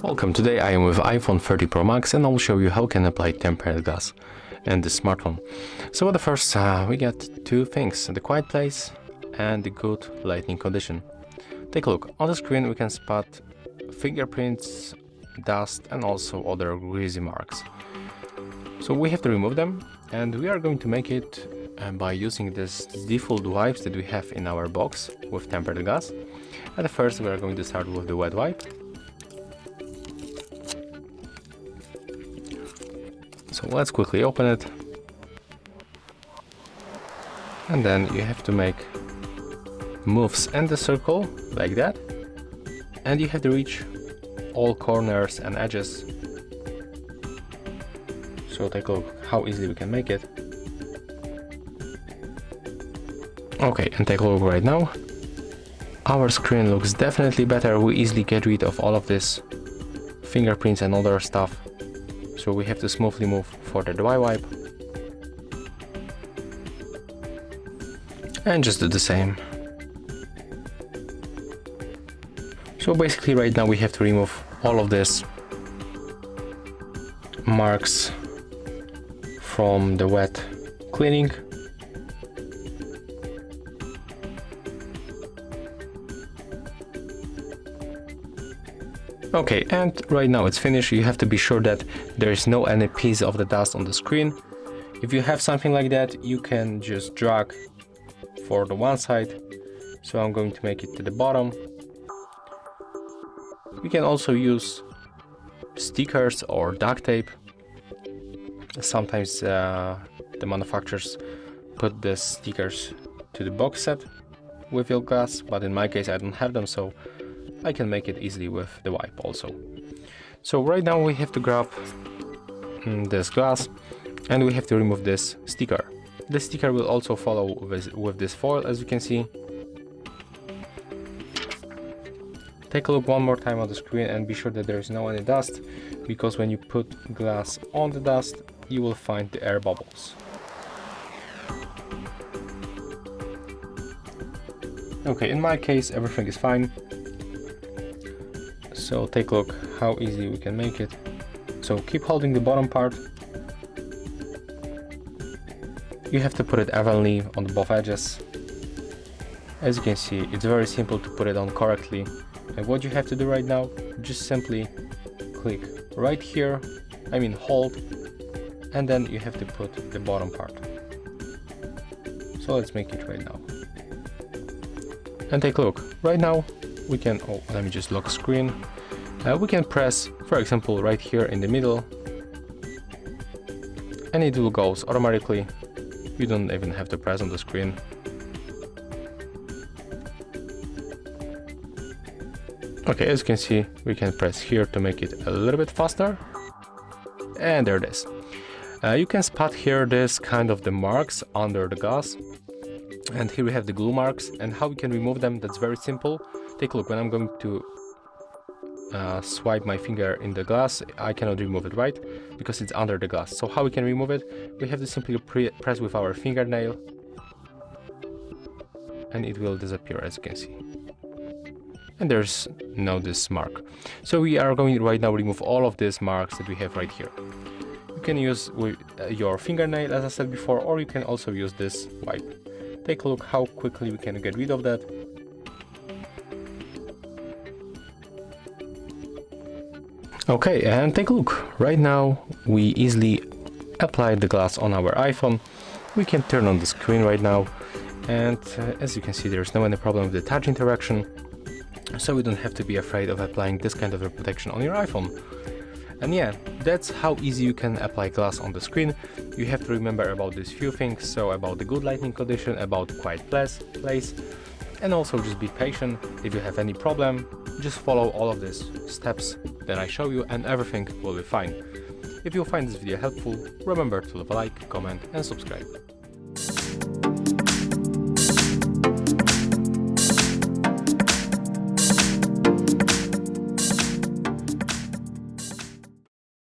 Welcome, today I am with iPhone 30 Pro Max and I will show you how you can apply tempered glass in this smartphone. So the first we get two things, the quiet place and the good lighting condition. Take a look, on the screen we can spot fingerprints, dust and also other greasy marks. So we have to remove them and we are going to make it by using this default wipes that we have in our box with tempered glass. At first we are going to start with the wet wipe. So let's quickly open it, and then you have to make moves in the circle like that, and you have to reach all corners and edges. So take a look how easily we can make it. Okay, and take a look right now. Our screen looks definitely better. We easily get rid of all of this fingerprints and other stuff. So we have to smoothly move for the dry wipe and just do the same. So basically right now we have to remove all of this marks from the wet cleaning. Okay, and right now it's finished. You have to be sure that there is no any piece of the dust on the screen. If you have something like that, you can just drag for the one side. So I'm going to make it to the bottom. You can also use stickers or duct tape. Sometimes the manufacturers put the stickers to the box set with your glass, but in my case I don't have them, so I can make it easily with the wipe also. So right now we have to grab this glass and we have to remove this sticker. The sticker will also follow with this foil, as you can see. Take a look one more time on the screen and be sure that there is no any dust, because when you put glass on the dust you will find the air bubbles. Okay, in my case everything is fine. So take a look how easy we can make it. So keep holding the bottom part. You have to put it evenly on both edges. As you can see, it's very simple to put it on correctly. And what you have to do right now, just simply click right here, hold, and then you have to put the bottom part. So let's make it right now. And take a look, right now we can, let me just lock screen. We can press, for example, right here in the middle, and it will go automatically. You don't even have to press on the screen. Okay, as you can see, we can press here to make it a little bit faster, and there it is. You can spot here this kind of the marks under the glass, and here we have the glue marks, and how we can remove them, that's very simple. Take a look, when I'm going to swipe my finger in the glass, I cannot remove it, right? Because it's under the glass. So how we can remove it? We have to simply press with our fingernail and it will disappear, as you can see. And there's no this mark. So we are going to right now remove all of these marks that we have right here. You can use with your fingernail, as I said before, or you can also use this wipe. Take a look how quickly we can get rid of that. Okay, and take a look. Right now we easily applied the glass on our iPhone. We can turn on the screen right now, and as you can see, there's no any problem with the touch interaction, so we don't have to be afraid of applying this kind of a protection on your iPhone. And yeah, that's how easy you can apply glass on the screen. You have to remember about these few things, so about the good lighting condition, about quiet place, and also just be patient. If you have any problem, just follow all of these steps that I show you and everything will be fine. If you find this video helpful, remember to leave a like, comment and subscribe.